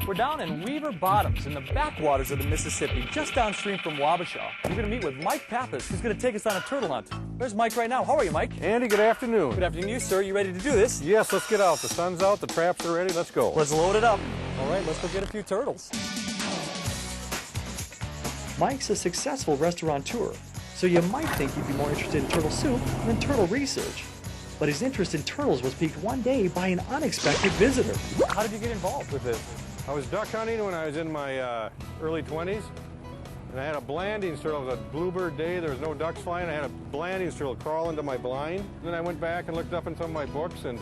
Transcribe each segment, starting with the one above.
We're down in Weaver Bottoms in the backwaters of the Mississippi, just downstream from Wabasha. We're going to meet with Mike Pappas, who's going to take us on a turtle hunt. There's Mike right now. How are you, Mike? Andy, good afternoon. Good afternoon to you, sir. You ready to do this? Yes, let's get out. The sun's out, the traps are ready. Let's go. Let's load it up. All right, let's go get a few turtles. Mike's a successful restaurateur, so you might think he'd be more interested in turtle soup than turtle research. But his interest in turtles was piqued one day by an unexpected visitor. How did you get involved with this? I was duck hunting when I was in my early 20s, and I had a blandings turtle. It was a bluebird day. There was no ducks flying. I had a blandings turtle crawl into my blind. Then I went back and looked up in some of my books and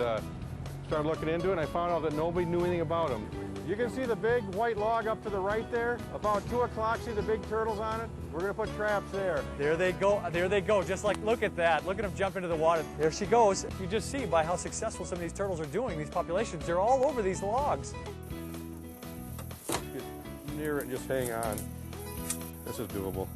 started looking into it, and I found out that nobody knew anything about them. You can see the big white log up to the right there. About 2 o'clock, see the big turtles on it? We're going to put traps there. There they go. There they go. Just like, look at that. Look at them jump into the water. There she goes. You just see by how successful some of these turtles are doing, these populations. They're all over these logs. Get near it and just hang on. This is doable.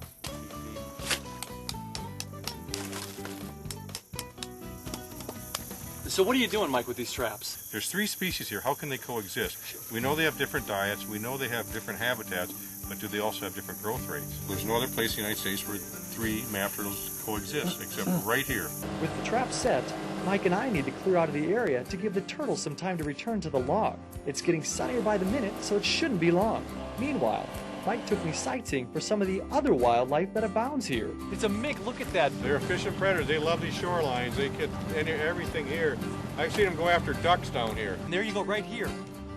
So what are you doing, Mike, with these traps? There's 3 species here. How can they coexist? We know they have different diets. We know they have different habitats, but do they also have different growth rates? There's no other place in the United States where 3 map turtles coexist, except right here. With the trap set, Mike and I need to clear out of the area to give the turtles some time to return to the log. It's getting sunnier by the minute, so it shouldn't be long. Meanwhile, Mike took me sightseeing for some of the other wildlife that abounds here. It's a mink, look at that. They're fishing predators. They love these shorelines. They get everything here. I've seen them go after ducks down here. And there you go, right here.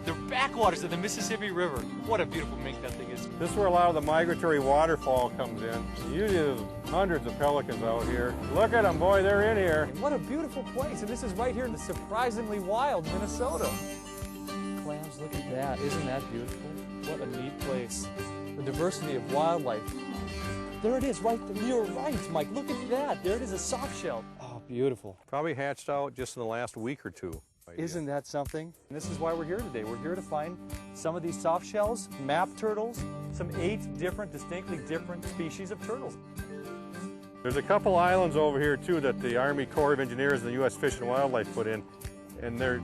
The backwaters of the Mississippi River. What a beautiful mink that thing is. This is where a lot of the migratory waterfowl comes in. Usually there's hundreds of pelicans out here. Look at them, boy, they're in here. And what a beautiful place. And this is right here in the surprisingly wild Minnesota. Clams, look at that. Isn't that beautiful? What a neat place. The diversity of wildlife. There it is, right there. You're right, Mike. Look at that. There it is, a soft shell. Oh, beautiful. Probably hatched out just in the last week or 2. Isn't that something? And this is why we're here today. We're here to find some of these soft shells, map turtles, some 8 different, distinctly different species of turtles. There's a couple islands over here too that the Army Corps of Engineers and the U.S. Fish and Wildlife put in, and there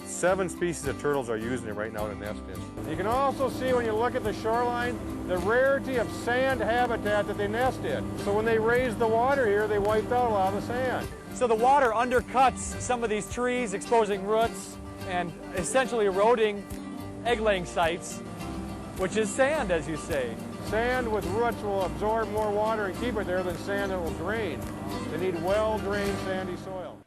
7 species of turtles are using it right now to nest in. You can also see when you look at the shoreline the rarity of sand habitat that they nest in. So when they raised the water here, they wiped out a lot of the sand. So the water undercuts some of these trees, exposing roots and essentially eroding egg-laying sites, which is sand, as you say. Sand with roots will absorb more water and keep it there than sand that will drain. They need well-drained sandy soil.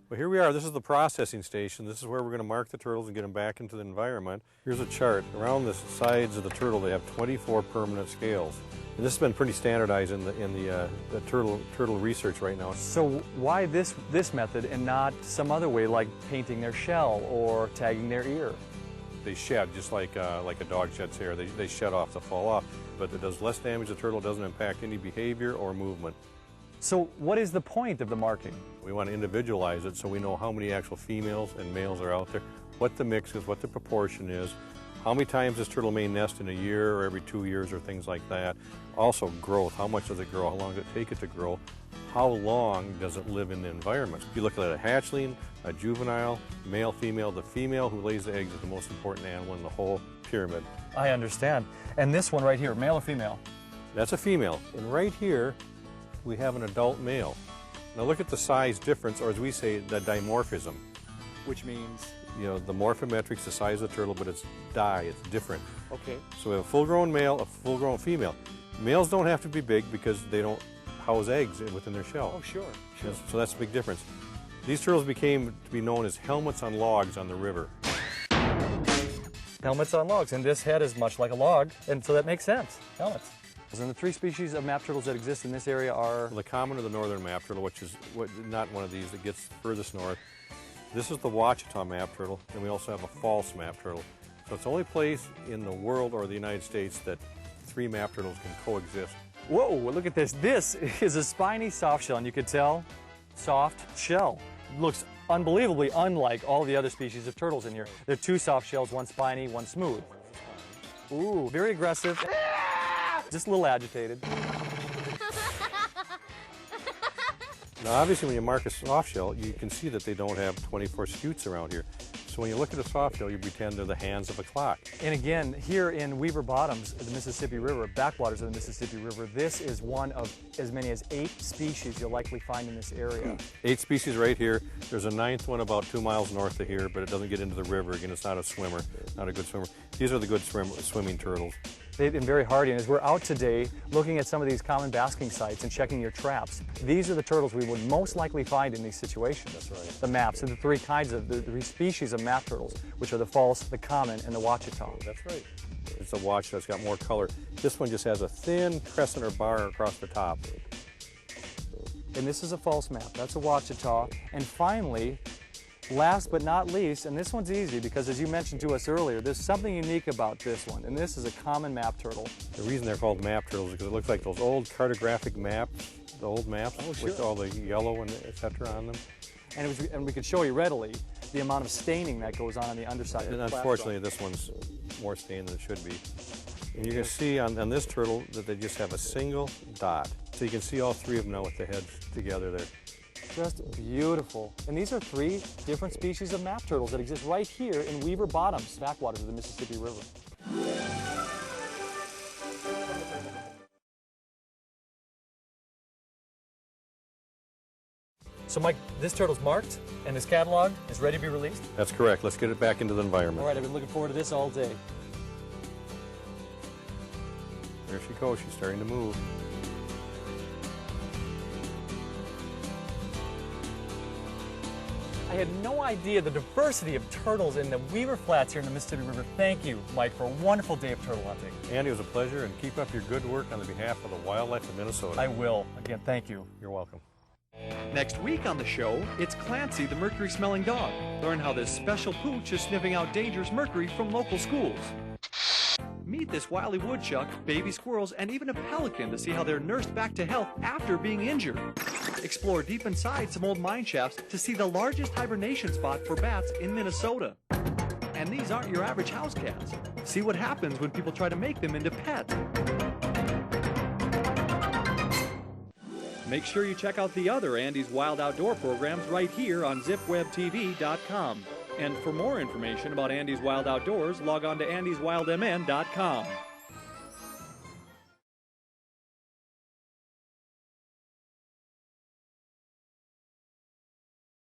Well, here we are. This is the processing station. This is where we're going to mark the turtles and get them back into the environment. Here's a chart. Around the sides of the turtle, they have 24 permanent scales. And this has been pretty standardized in the turtle research right now. So why this method and not some other way, like painting their shell or tagging their ear? They shed just like a dog sheds hair. They shed off to fall off, but it does less damage to the turtle. It doesn't impact any behavior or movement. So what is the point of the marking? We want to individualize it so we know how many actual females and males are out there, what the mix is, what the proportion is, how many times this turtle may nest in a year or every 2 years or things like that. Also growth, how much does it grow, how long does it take it to grow, how long does it live in the environment. If you look at a hatchling, a juvenile, male, female, the female who lays the eggs is the most important animal in the whole pyramid. I understand. And this one right here, male or female? That's a female. And right here, we have an adult male. Now look at the size difference, or as we say, the dimorphism. Which means? You know, the morphometrics, the size of the turtle, but it's it's different. Okay. So we have a full-grown male, a full-grown female. Males don't have to be big because they don't house eggs within their shell. Oh, sure. So that's a big difference. These turtles became to be known as helmets on logs on the river. Helmets on logs, and this head is much like a log, and so that makes sense. Helmets. And the 3 species of map turtles that exist in this area are? The common or the northern map turtle, which is not one of these that gets furthest north. This is the Ouachita map turtle, and we also have a false map turtle. So it's the only place in the world or the United States that 3 map turtles can coexist. Whoa, look at this. This is a spiny soft shell, and you could tell, soft shell. It looks unbelievably unlike all the other species of turtles in here. There are 2 soft shells, one spiny, one smooth. Ooh, very aggressive. Just a little agitated. Now obviously when you mark a softshell, you can see that they don't have 24 scutes around here. So when you look at a softshell, you pretend they're the hands of a clock. And again, here in Weaver Bottoms, the Mississippi River, backwaters of the Mississippi River, this is one of as many as 8 species you'll likely find in this area. 8 species right here. There's a 9th one about 2 miles north of here, but it doesn't get into the river. Again, it's not a swimmer, not a good swimmer. These are the good swimming turtles. They've been very hardy, and as we're out today looking at some of these common basking sites and checking your traps, these are the turtles we would most likely find in these situations. That's right. The maps, and the 3 kinds of, the 3 species of map turtles, which are the false, the common, and the Ouachita. That's right. It's a Ouachita that's got more color. This one just has a thin crescent or bar across the top. And this is a false map. That's a Ouachita. And finally, last but not least, and this one's easy because as you mentioned to us earlier, there's something unique about this one, and this is a common map turtle. The reason they're called map turtles is because it looks like those old cartographic maps, the old maps with all the yellow and et cetera on them. And we could show you readily the amount of staining that goes on the underside. And unfortunately, this one's more stained than it should be. And you can see on this turtle that they just have a single dot. So you can see all 3 of them now with the heads together there. Just beautiful. And these are 3 different species of map turtles that exist right here in Weaver Bottoms, backwaters of the Mississippi River. So Mike, this turtle's marked and is cataloged, is ready to be released? That's correct. Let's get it back into the environment. All right, I've been looking forward to this all day. There she goes. She's starting to move. I had no idea the diversity of turtles in the Weaver Flats here in the Mississippi River. Thank you, Mike, for a wonderful day of turtle hunting. Andy, it was a pleasure, and keep up your good work on the behalf of the wildlife of Minnesota. I will. Again, thank you. You're welcome. Next week on the show, it's Clancy, the mercury-smelling dog. Learn how this special pooch is sniffing out dangerous mercury from local schools. Meet this wily woodchuck, baby squirrels, and even a pelican to see how they're nursed back to health after being injured. Explore deep inside some old mine shafts to see the largest hibernation spot for bats in Minnesota. And these aren't your average house cats. See what happens when people try to make them into pets. Make sure you check out the other Andy's Wild Outdoor programs right here on zipwebtv.com. And for more information about Andy's Wild Outdoors, log on to andyswildmn.com.